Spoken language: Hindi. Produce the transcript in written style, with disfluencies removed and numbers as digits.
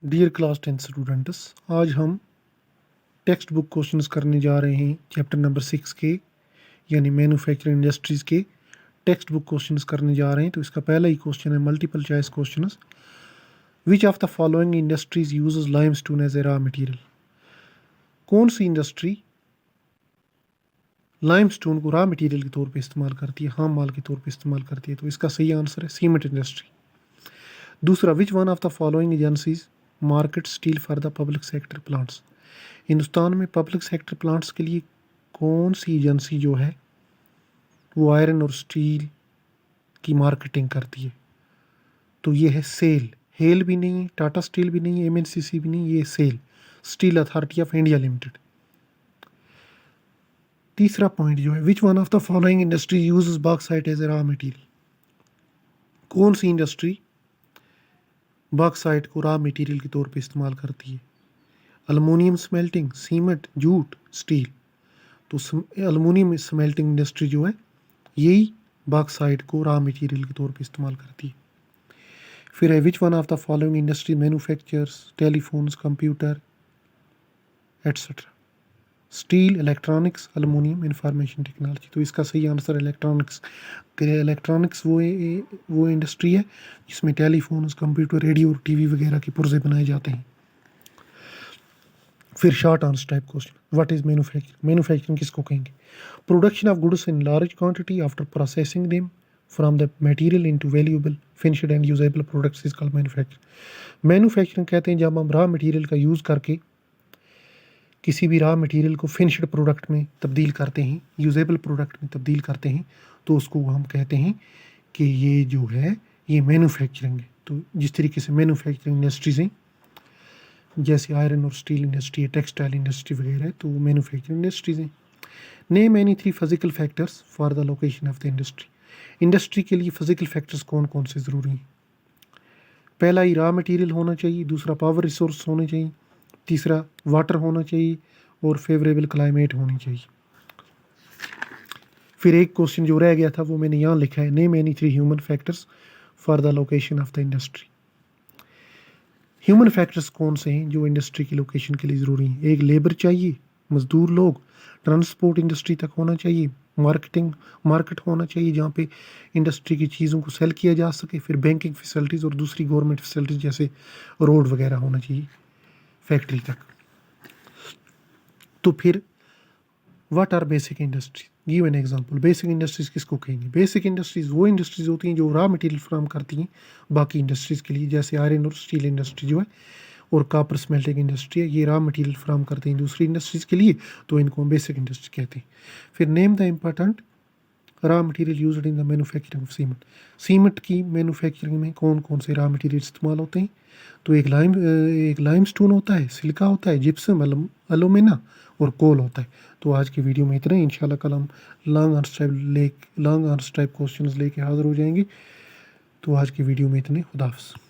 डियर क्लास 10 स्टूडेंट्स, आज हम टेक्स्ट बुक क्वेश्चंस करने जा रहे हैं चैप्टर नंबर 6 के यानी मैन्युफैक्चरिंग इंडस्ट्रीज़ के टेक्स्ट बुक क्वेश्चंस करने जा रहे हैं। तो इसका पहला ही क्वेश्चन है multiple choice questions. Which of the following industries uses limestone as a raw material? कौन सी इंडस्ट्री लाइमस्टोन को रॉ मटेरियल के तौर पे इस्तेमाल करती है, खाम माल के तौर पे इस्तेमाल करती है? तो इसका सही आंसर है सीमेंट इंडस्ट्री। दूसरा, विच one of the following agencies market steel for the public sector plants? Hindustan में पब्लिक सेक्टर प्लांट्स के लिए कौन सी एजेंसी जो है वो आयरन और स्टील की मार्केटिंग करती है? तो ये है सेल। हेल भी नहीं है, टाटा स्टील भी नहीं है, एमएनसीसी भी नहीं, ये SAIL, steel authority of India limited. तीसरा पॉइंट जो है, which one of the following industry uses bauxite as a raw material? कौन सी इंडस्ट्री बॉक्साइट को रॉ मटेरियल के तौर पे इस्तेमाल करती है? Aluminium smelting, cement, jute, steel. तो अल्मोनियम स्मेल्टिंग इंडस्ट्री जो है यही बॉक्साइट को रॉ मटेरियल के तौर पे इस्तेमाल करती है। फिर है, which one of the following industry manufactures telephones, computer etcetera? Steel, electronics, aluminium, information technology. तो इसका सही आंसर इलेक्ट्रॉनिक्स। इलेक्ट्रॉनिक्स वो इंडस्ट्री है जिसमें टेलीफोन्स, कंप्यूटर, रेडियो और टीवी वगैरह के पुर्जे बनाए जाते हैं। फिर short answer type question, what is manufacturing? Manufacturing किसको कहेंगे? Production of goods in large quantity after processing them from the material into valuable finished and usable products is called manufacturing. Manufacturing कहते हैं जब हम रॉ मटेरियल का यूज़ करके किसी भी रॉ मटेरियल को फिनिश्ड प्रोडक्ट में तब्दील करते हैं, यूजेबल प्रोडक्ट में तब्दील करते हैं, तो उसको हम कहते हैं कि ये जो है ये मैन्युफैक्चरिंग है। तो जिस तरीके से मैन्युफैक्चरिंग इंडस्ट्रीज़ हैं जैसे आयरन और स्टील इंडस्ट्री है, टेक्सटाइल इंडस्ट्री वगैरह है, तो मैन्युफैक्चरिंग इंडस्ट्रीज़ हैं। Name any 3 physical factors for the location of the industry. Industry के लिए फिजिकल फैक्टर्स कौन कौन से ज़रूरी हैं? पहला ही रॉ मटेरियल होना चाहिए, दूसरा पावर रिसोर्स होने चाहिए, तीसरा वाटर होना चाहिए और फेवरेबल क्लाइमेट होनी चाहिए। फिर एक क्वेश्चन जो रह गया था वो मैंने यहाँ लिखा है, name any 3 human factors for the location of the industry. Human factors कौन से हैं जो इंडस्ट्री की लोकेशन के लिए ज़रूरी हैं? एक, लेबर चाहिए, मज़दूर लोग, ट्रांसपोर्ट इंडस्ट्री तक होना चाहिए, मार्केट होना चाहिए जहाँ पे इंडस्ट्री की चीज़ों को सेल किया जा सके, फिर बैंकिंग फैसिलिटीज़ और दूसरी गवर्नमेंट फैसिलिटीज़ जैसे रोड वगैरह होना चाहिए फैक्ट्री तक। तो फिर what are basic industries? Give an example. Basic industries किसको कहेंगे? बेसिक इंडस्ट्रीज वो इंडस्ट्रीज होती हैं जो रॉ मटेरियल फ्राहम करती हैं बाकी इंडस्ट्रीज़ के लिए, जैसे आयरन और स्टील इंडस्ट्री जो है और कॉपर स्मेल्टिंग इंडस्ट्री है, ये रॉ मटेरियल फ्राहम करते हैं दूसरी इंडस्ट्रीज़ के लिए, तो इनको हम बेसिक इंडस्ट्री कहते हैं। फिर name the important raw material used in the manufacturing of cement. Cement की मैन्युफैक्चरिंग में कौन कौन से रॉ मटेरियल इस्तेमाल होते हैं? तो एक लाइमस्टोन होता है, सिलिका होता है, जिप्सम, एलुमिना और कोल होता है। तो आज की वीडियो में इतना ही। इंशाल्लाह कल हम लॉन्ग आंसर टाइप क्वेश्चंस लेके हाज़िर हो जाएंगे। तो आज की वीडियो में इतने। खुदा हाफ़िज़।